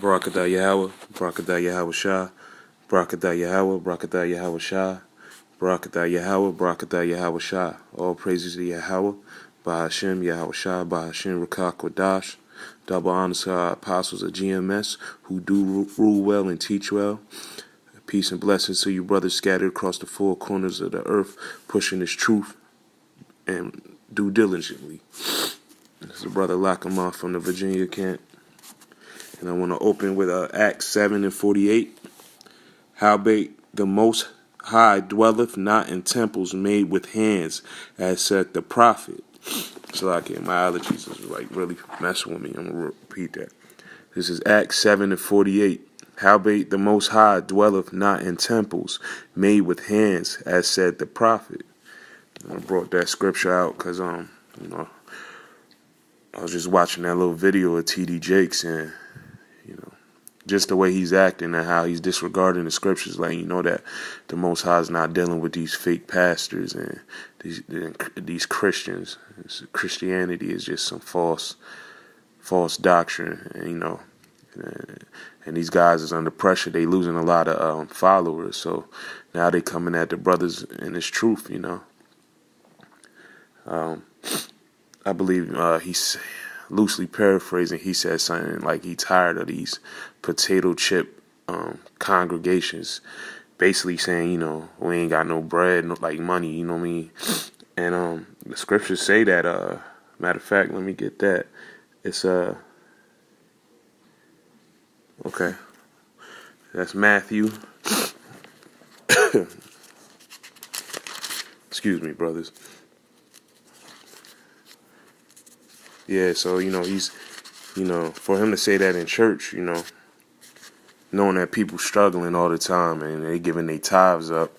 Barakatah Yahweh, Barakatah Yahweh Shah, Barakatah Yahweh, Barakatah Yahweh Shah, Barakatah Yahweh, Barakatah Yahweh Shah. All praises to Yahweh, Bahashem, Yahweh Shah, Bahashem, Rakah Kodash. Double honors to our apostles of GMS who do rule well and teach well. Peace and blessings to you brothers scattered across the four corners of the earth, pushing this truth and do diligently. This is a brother Lackamore from the Virginia camp. And I want to open with Acts 7 and 48. Howbeit the Most High dwelleth not in temples made with hands, as said the prophet. So like my allergies is like really messing with me. I'm gonna repeat that. This is Acts 7 and 48. Howbeit the Most High dwelleth not in temples made with hands, as said the prophet. I brought that scripture out because I was just watching that little video of T.D. Jakes, and just the way he's acting and how he's disregarding the scriptures, letting you know that the Most High is not dealing with these fake pastors and these Christians. Christianity is just some false doctrine, and these guys is under pressure. They losing a lot of followers, so now they coming at the brothers in this truth. I believe he's loosely paraphrasing. He said something like he tired of these potato chip congregations, basically saying, we ain't got no bread, no like money, you know what I mean? And the scriptures say that. Matter of fact, let me get that. It's okay. That's Matthew. Excuse me, brothers. Yeah, so, he's, for him to say that in church, knowing that people struggling all the time and they giving their tithes up,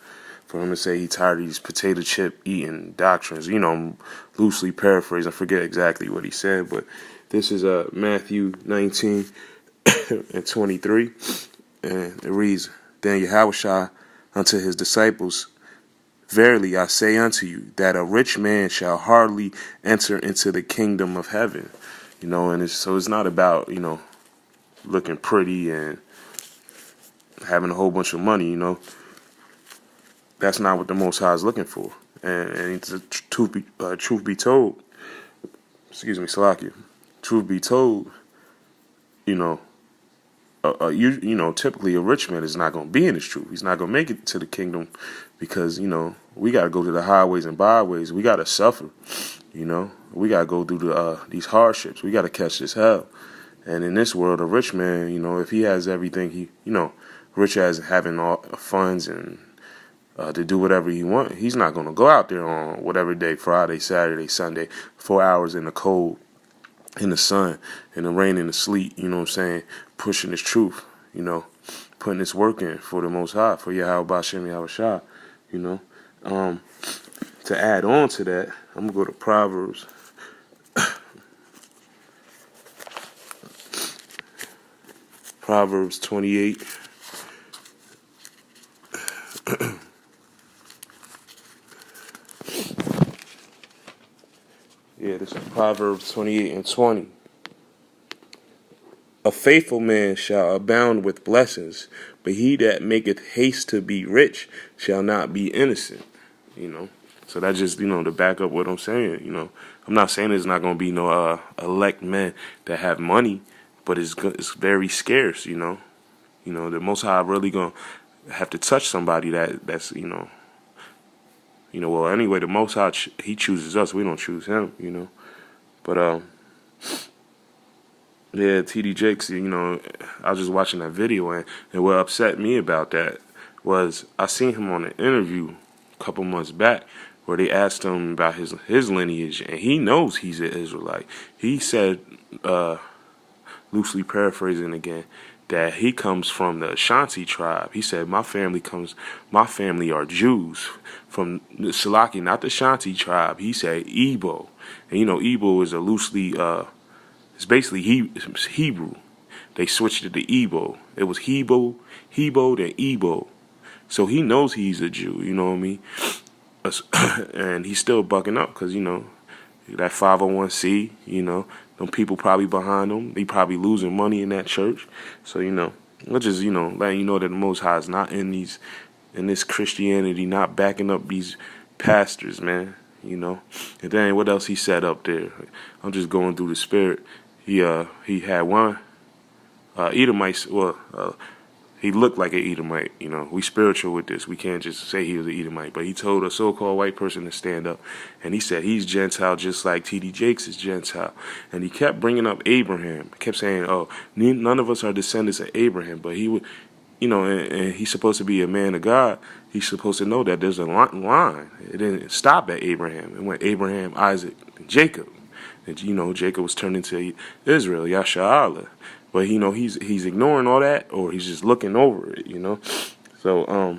for him to say he tired of these potato chip eating doctrines, I'm loosely paraphrasing, I forget exactly what he said, but this is Matthew 19 and 23, and it reads, Then Yahushua unto his disciples, Verily I say unto you, that a rich man shall hardly enter into the kingdom of heaven. And it's not about, looking pretty and having a whole bunch of money, That's not what the Most High is looking for. And truth be told, excuse me, Salakia, truth be told, typically a rich man is not going to be in this truth. He's not going to make it to the kingdom because, we got to go to the highways and byways. We got to suffer, We got to go through these hardships. We got to catch this hell. And in this world, a rich man, if he has everything, rich as having all funds and to do whatever he wants, he's not going to go out there on whatever day, Friday, Saturday, Sunday, 4 hours in the cold, in the sun, in the rain, in the sleet, pushing this truth, putting this work in for the Most High, for Yahweh Bashem, Yahweh Shah, To add on to that, I'm going to go to Proverbs. Proverbs 28. Yeah, this is Proverbs 28 and 20. A faithful man shall abound with blessings, but he that maketh haste to be rich shall not be innocent. So that just, to back up what I'm saying, I'm not saying there's not going to be no elect men that have money, but it's very scarce, The Most High really going to have to touch somebody that's, well, anyway, the Most High, he chooses us. We don't choose him, But, yeah, T.D. Jakes, I was just watching that video, and what upset me about that was I seen him on an interview a couple months back where they asked him about his lineage, and he knows he's an Israelite. He said, loosely paraphrasing again, that he comes from the Ashanti tribe. He said, my family are Jews from the Salaki, not the Ashanti tribe. He said Igbo. And Igbo is a loosely, it's basically Hebrew. They switched it to Igbo. It was Hebo, then Igbo. So he knows he's a Jew, you know what I mean? And he's still bucking up because, that 501c, them people probably behind them. They probably losing money in that church. So, we're just, letting you know that the Most High is not in this Christianity, not backing up these pastors, man. And then what else he said up there? I'm just going through the spirit. He had one Edomite. He looked like an Edomite. We spiritual with this. We can't just say he was an Edomite. But he told a so-called white person to stand up, and he said he's Gentile just like T.D. Jakes is Gentile. And he kept bringing up Abraham. He kept saying, "Oh, none of us are descendants of Abraham." But he would, and he's supposed to be a man of God. He's supposed to know that there's a line. It didn't stop at Abraham. It went Abraham, Isaac, and Jacob. And Jacob was turned into Israel, Yasha'Allah. But he's ignoring all that, or he's just looking over it, So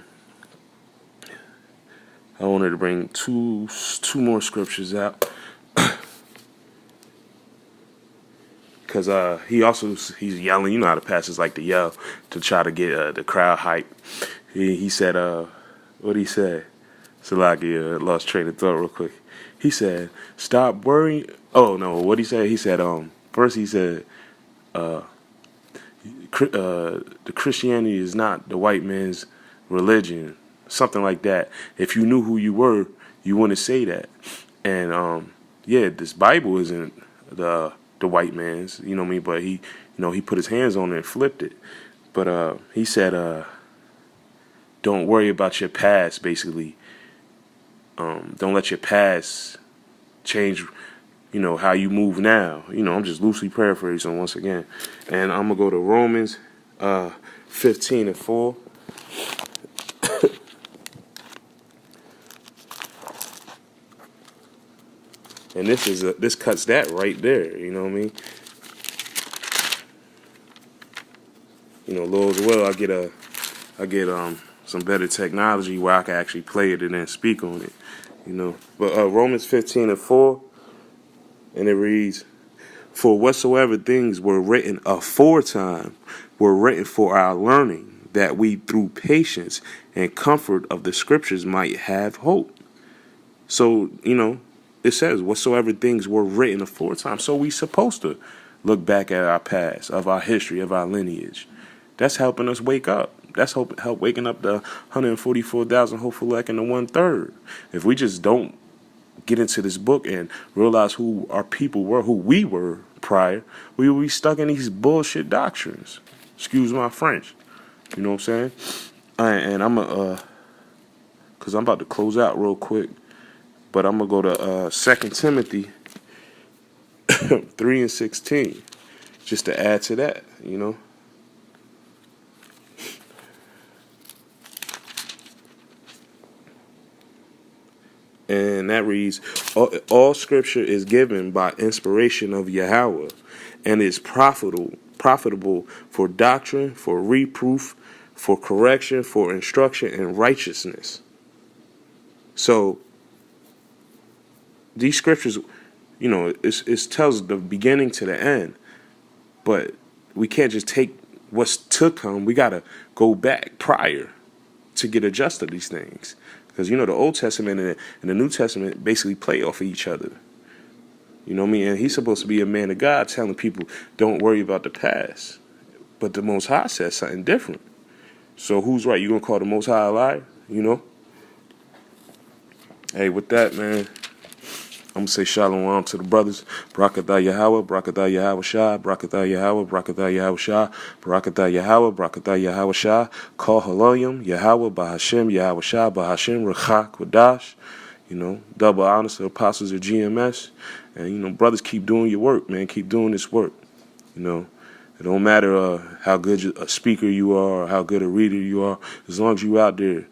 I wanted to bring two more scriptures out, because he's yelling. You know how the pastors like to yell to try to get the crowd hype. He said, what did he say? Salaki lost train of thought real quick. He said, "Stop worrying." Oh no, what did he say? He said, first he said, the Christianity is not the white man's religion, something like that. If you knew who you were, you wouldn't say that. And this Bible isn't the white man's, but he put his hands on it and flipped it. But he said, don't worry about your past, basically. Don't let your past change how you move now. I'm just loosely paraphrasing once again. And I'm going to go to Romans 15:4. And this cuts that right there, you know what I mean? Lord well, I get some better technology where I can actually play it and then speak on it, But Romans 15:4. And it reads, "For whatsoever things were written aforetime were written for our learning, that we through patience and comfort of the scriptures might have hope." So, it says whatsoever things were written aforetime. So we supposed to look back at our past, of our history, of our lineage. That's helping us wake up. That's help waking up the 144,000 hopeful elect and the 1/3. If we just don't get into this book and realize who our people were, who we were prior, we will be stuck in these bullshit doctrines. Excuse my French. You know what I'm saying? And I'm because I'm about to close out real quick, but I'm going to go to 2 Timothy 3:16, just to add to that, And that reads, all scripture is given by inspiration of Yahweh, and is profitable for doctrine, for reproof, for correction, for instruction in righteousness. So these scriptures, it tells the beginning to the end, but we can't just take what's to come. We got to go back prior to get adjusted to these things. Because, the Old Testament and the New Testament basically play off of each other. You know what I mean? And he's supposed to be a man of God telling people, don't worry about the past. But the Most High says something different. So who's right? You going to call the Most High a liar? Hey, with that, man, I'm going to say shalom to the brothers. Barakatah Yahweh, Barakatah Yahweh Shah, Barakatah Yahweh, Barakatah Yahweh Shah, Barakatah Yahweh, Barakatah Yahweh Shah, Kol Halayim, Yahweh, Bahashem, Yahweh Shah, Bahashem, Rechak, Wadash. Double honors to the apostles of GMS. And, brothers, keep doing your work, man. Keep doing this work. It don't matter how good a speaker you are or how good a reader you are. As long as you out there,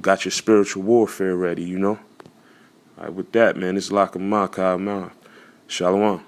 got your spiritual warfare ready, All right, with that, man, it's Laka Makai. Shalom.